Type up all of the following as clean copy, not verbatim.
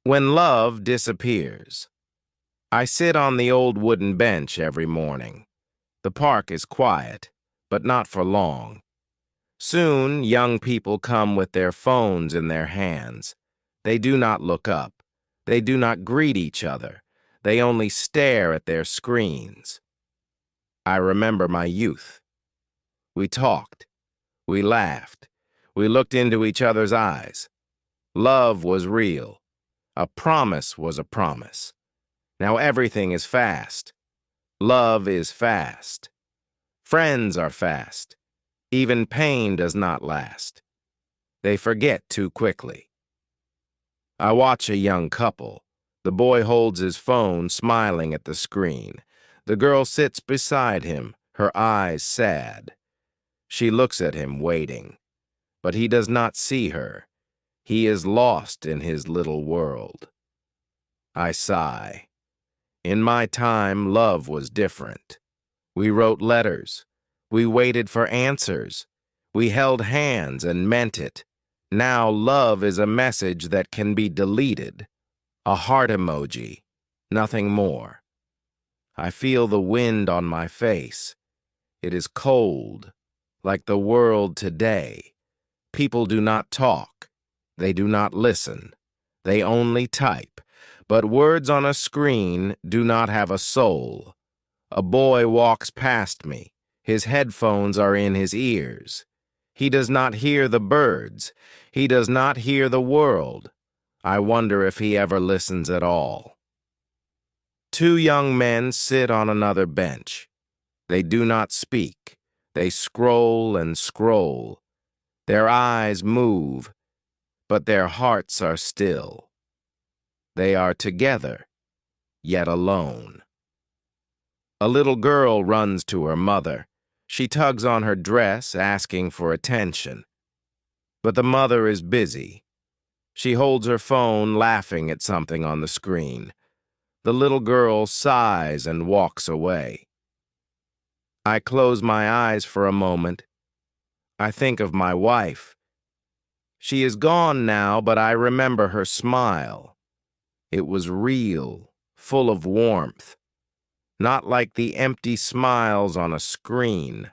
When love disappears. I sit on the old wooden bench every morning. The park is quiet, but not for long. Soon, young people come with their phones in their hands. They do not look up. They do not greet each other. They only stare at their screens. I remember my youth. We talked. We laughed. We looked into each other's eyes. Love was real. A promise was a promise. Now everything is fast. Love is fast. Friends are fast. Even pain does not last. They forget too quickly. I watch a young couple. The boy holds his phone, smiling at the screen. The girl sits beside him, her eyes sad. She looks at him, waiting. But he does not see her. He is lost in his little world. I sigh. In my time, love was different. We wrote letters. We waited for answers. We held hands and meant it. Now love is a message that can be deleted. A heart emoji, nothing more. I feel the wind on my face. It is cold, like the world today. People do not talk. They do not listen. They only type. But words on a screen do not have a soul. A boy walks past me. His headphones are in his ears. He does not hear the birds. He does not hear the world. I wonder if he ever listens at all. Two young men sit on another bench. They do not speak. They scroll and scroll. Their eyes move, but their hearts are still. They are together, yet alone. A little girl runs to her mother. She tugs on her dress, asking for attention. But the mother is busy. She holds her phone, laughing at something on the screen. The little girl sighs and walks away. I close my eyes for a moment. I think of my wife. She is gone now, but I remember her smile. It was real, full of warmth. Not like the empty smiles on a screen.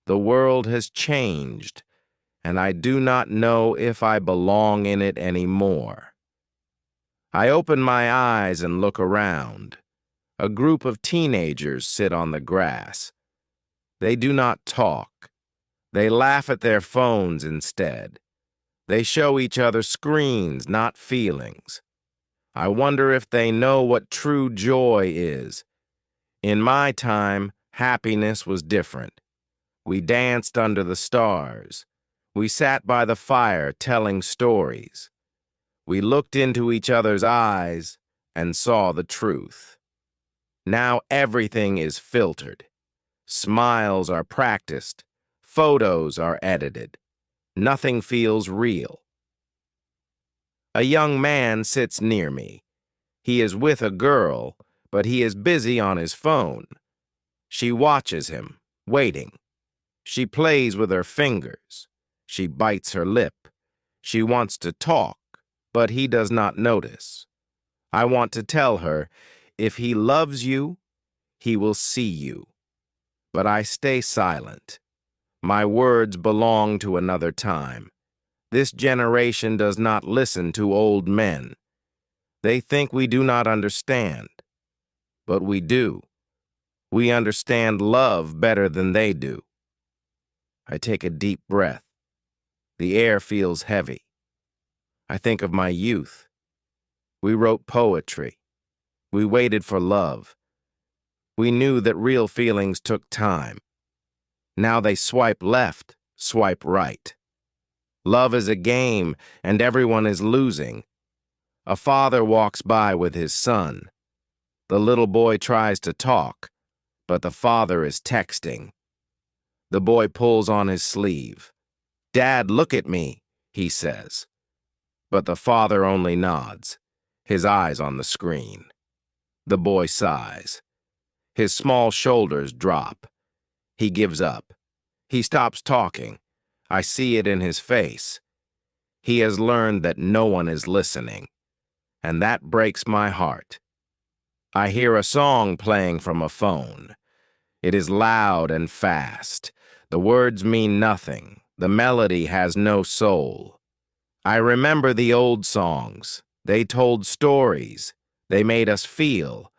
The world has changed, and I do not know if I belong in it anymore. I open my eyes and look around. A group of teenagers sit on the grass. They do not talk. They laugh at their phones instead. They show each other screens, not feelings. I wonder if they know what true joy is. In my time, happiness was different. We danced under the stars. We sat by the fire telling stories. We looked into each other's eyes and saw the truth. Now everything is filtered. Smiles are practiced. Photos are edited. Nothing feels real. A young man sits near me. He is with a girl, but he is busy on his phone. She watches him, waiting. She plays with her fingers. She bites her lip. She wants to talk, but he does not notice. I want to tell her, if he loves you, he will see you. But I stay silent. My words belong to another time. This generation does not listen to old men. They think we do not understand. But we do. We understand love better than they do. I take a deep breath. The air feels heavy. I think of my youth. We wrote poetry. We waited for love. We knew that real feelings took time. Now they swipe left, swipe right. Love is a game, and everyone is losing. A father walks by with his son. The little boy tries to talk, but the father is texting. The boy pulls on his sleeve. "Dad, look at me," he says. But the father only nods, his eyes on the screen. The boy sighs. His small shoulders drop. He gives up. He stops talking. I see it in his face. He has learned that no one is listening. and that breaks my heart. I hear a song playing from a phone. It is loud and fast. The words mean nothing. The melody has no soul. I remember the old songs. They told stories. They made us feel.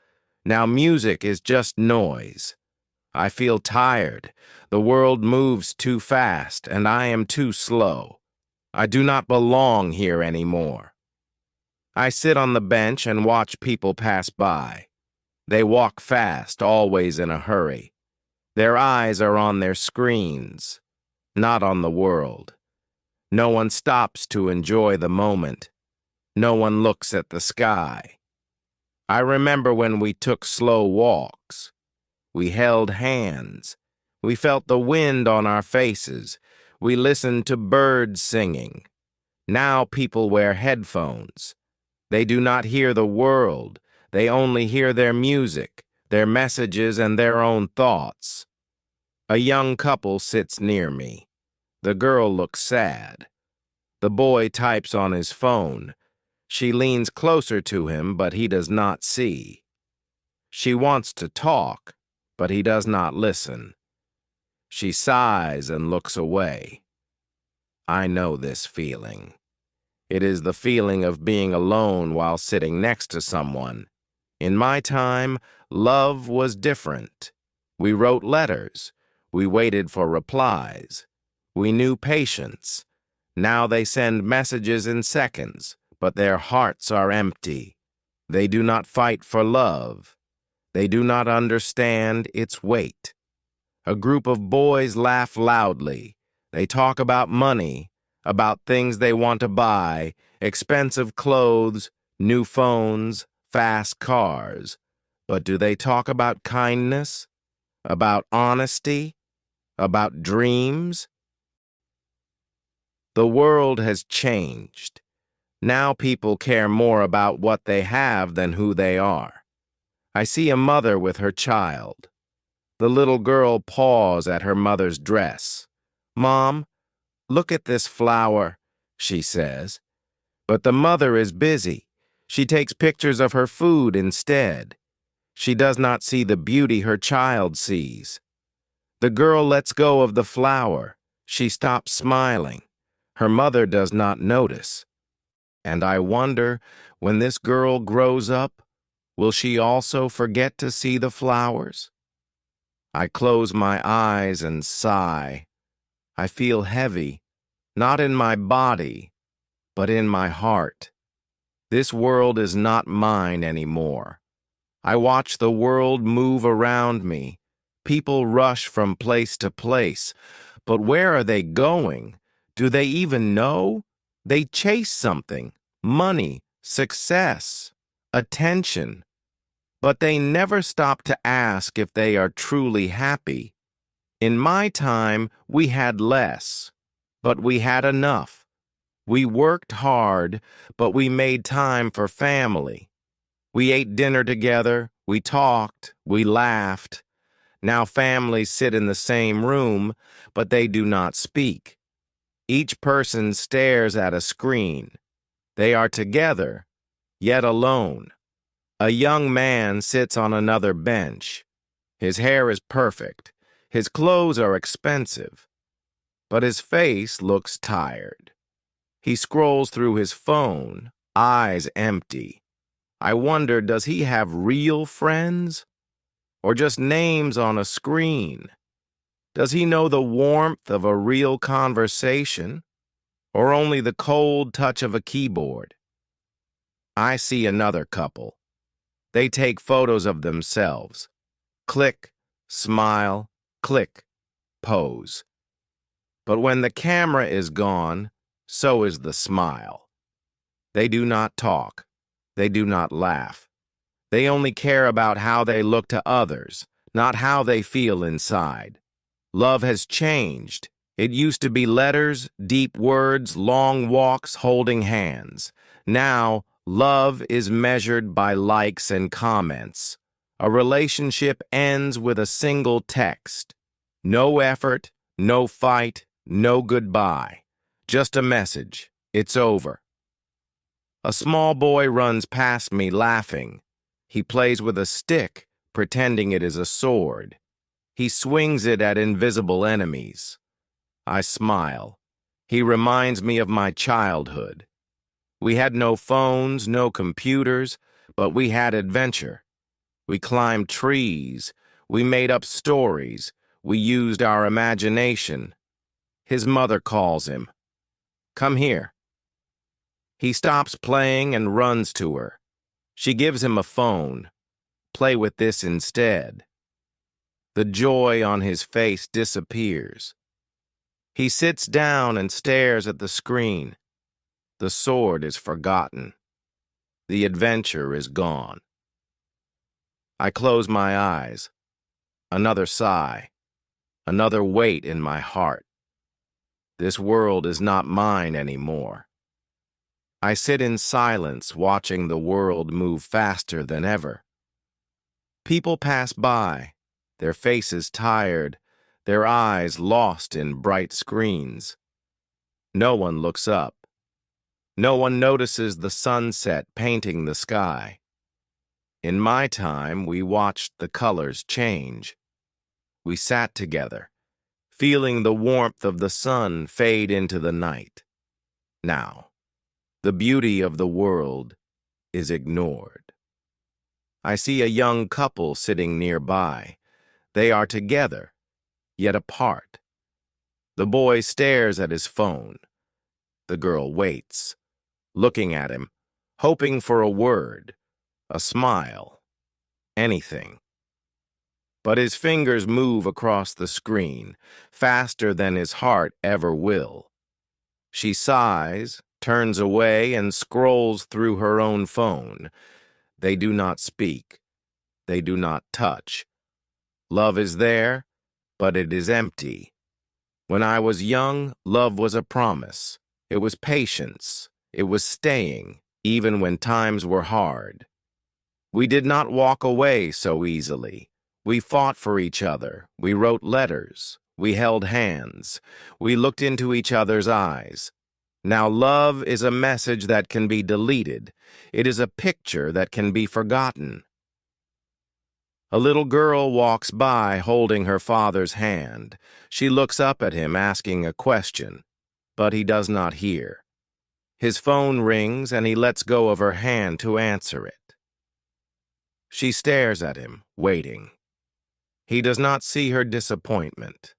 Now music is just noise. I feel tired. The world moves too fast, and I am too slow. I do not belong here anymore. I sit on the bench and watch people pass by. They walk fast, always in a hurry. Their eyes are on their screens, not on the world. No one stops to enjoy the moment. No one looks at the sky. I remember when we took slow walks. We held hands. We felt the wind on our faces. We listened to birds singing. Now people wear headphones. They do not hear the world. They only hear their music, their messages, and their own thoughts. A young couple sits near me. The girl looks sad. The boy types on his phone. She leans closer to him, but he does not see. She wants to talk, but he does not listen. She sighs and looks away. I know this feeling. It is the feeling of being alone while sitting next to someone. In my time, love was different. We wrote letters. We waited for replies. We knew patience. Now they send messages in seconds, but their hearts are empty. They do not fight for love. They do not understand its weight. A group of boys laugh loudly. They talk about money, about things they want to buy, expensive clothes, new phones, fast cars. But do they talk about kindness, about honesty, about dreams? The world has changed. Now people care more about what they have than who they are. I see a mother with her child. The little girl paws at her mother's dress. "Mom, look at this flower," she says. But the mother is busy. She takes pictures of her food instead. She does not see the beauty her child sees. The girl lets go of the flower. She stops smiling. Her mother does not notice. And I wonder, when this girl grows up, will she also forget to see the flowers? I close my eyes and sigh. I feel heavy, not in my body, but in my heart. This world is not mine anymore. I watch the world move around me. People rush from place to place. But where are they going? Do they even know? They chase something: money, success, attention. But they never stop to ask if they are truly happy. In my time, we had less, but we had enough. We worked hard, but we made time for family. We ate dinner together, we talked, we laughed. Now families sit in the same room, but they do not speak. Each person stares at a screen. They are together, yet alone. A young man sits on another bench. His hair is perfect. His clothes are expensive. But his face looks tired. He scrolls through his phone, eyes empty. I wonder, does he have real friends? Or just names on a screen? Does he know the warmth of a real conversation, or only the cold touch of a keyboard? I see another couple. They take photos of themselves. Click, smile, click, pose. But when the camera is gone, so is the smile. They do not talk. They do not laugh. They only care about how they look to others, not how they feel inside. Love has changed. It used to be letters, deep words, long walks, holding hands. Now, love is measured by likes and comments. A relationship ends with a single text. No effort, no fight, no goodbye. Just a message. It's over. A small boy runs past me laughing. He plays with a stick, pretending it is a sword. He swings it at invisible enemies. I smile. He reminds me of my childhood. We had no phones, no computers, but we had adventure. We climbed trees. We made up stories. We used our imagination. His mother calls him. Come here. He stops playing and runs to her. She gives him a phone. Play with this instead. The joy on his face disappears. He sits down and stares at the screen. The sword is forgotten. The adventure is gone. I close my eyes. Another sigh. Another weight in my heart. This world is not mine anymore. I sit in silence, watching the world move faster than ever. People pass by, their faces tired, their eyes lost in bright screens. No one looks up. No one notices the sunset painting the sky. In my time, we watched the colors change. We sat together, feeling the warmth of the sun fade into the night. Now, the beauty of the world is ignored. I see a young couple sitting nearby. They are together, yet apart. The boy stares at his phone. The girl waits, looking at him, hoping for a word, a smile, anything. But his fingers move across the screen, faster than his heart ever will. She sighs, turns away, and scrolls through her own phone. They do not speak. They do not touch. Love is there, but it is empty. When I was young, love was a promise. It was patience. It was staying, even when times were hard. We did not walk away so easily. We fought for each other. We wrote letters. We held hands. We looked into each other's eyes. Now love is a message that can be deleted. It is a picture that can be forgotten. A little girl walks by holding her father's hand. She looks up at him asking a question, but he does not hear. His phone rings and he lets go of her hand to answer it. She stares at him, waiting. He does not see her disappointment.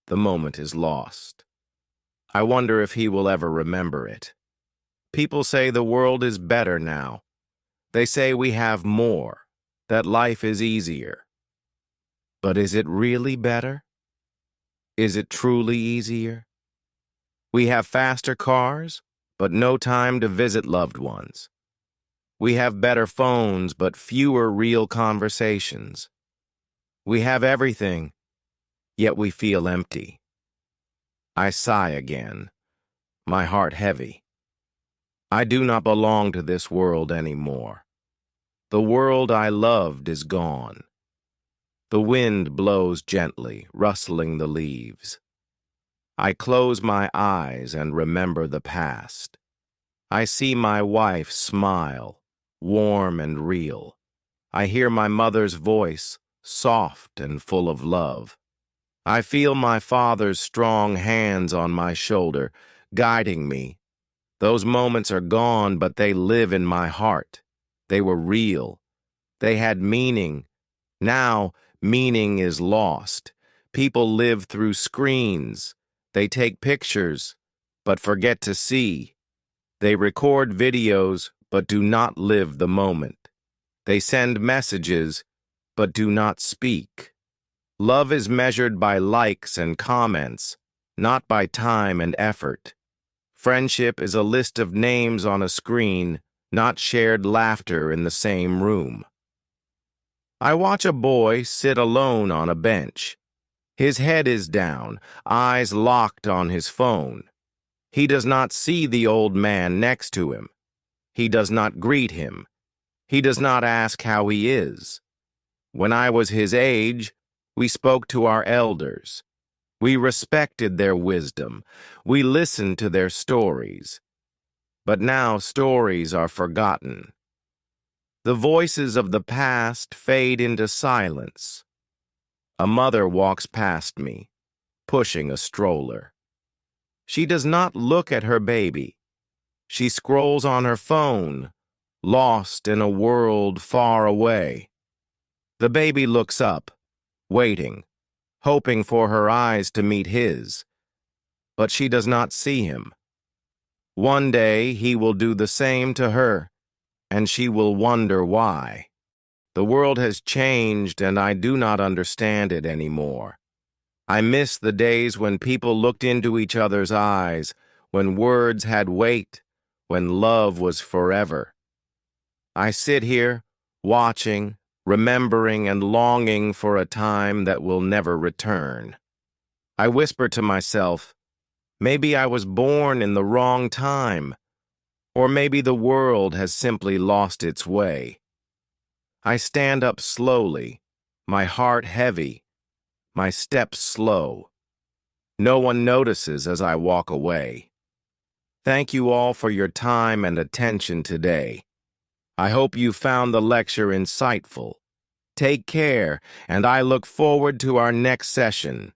The moment is lost. I wonder if he will ever remember it. People say the world is better now. They say we have more, that life is easier. But is it really better? Is it truly easier? We have faster cars, but no time to visit loved ones. We have better phones, but fewer real conversations. We have everything, yet we feel empty. I sigh again, my heart heavy. I do not belong to this world anymore. The world I loved is gone. The wind blows gently, rustling the leaves. I close my eyes and remember the past. I see my wife smile, warm and real. I hear my mother's voice, soft and full of love. I feel my father's strong hands on my shoulder, guiding me. Those moments are gone, but they live in my heart. They were real. They had meaning. Now, meaning is lost. People live through screens. They take pictures, but forget to see. They record videos, but do not live the moment. They send messages, but do not speak. Love is measured by likes and comments, not by time and effort. Friendship is a list of names on a screen, not shared laughter in the same room. I watch a boy sit alone on a bench. His head is down, eyes locked on his phone. He does not see the old man next to him. He does not greet him. He does not ask how he is. When I was his age, we spoke to our elders. We respected their wisdom. We listened to their stories. but now stories are forgotten. The voices of the past fade into silence. A mother walks past me, pushing a stroller. She does not look at her baby. She scrolls on her phone, lost in a world far away. The baby looks up, waiting, hoping for her eyes to meet his, but she does not see him. One day he will do the same to her, and she will wonder why. The world has changed, and I do not understand it anymore. I miss the days when people looked into each other's eyes, when words had weight, when love was forever. I sit here, watching, remembering, and longing for a time that will never return. I whisper to myself, maybe I was born in the wrong time, or maybe the world has simply lost its way. I stand up slowly, my heart heavy, my steps slow. No one notices as I walk away. Thank you all for your time and attention today. I hope you found the lecture insightful. Take care, and I look forward to our next session.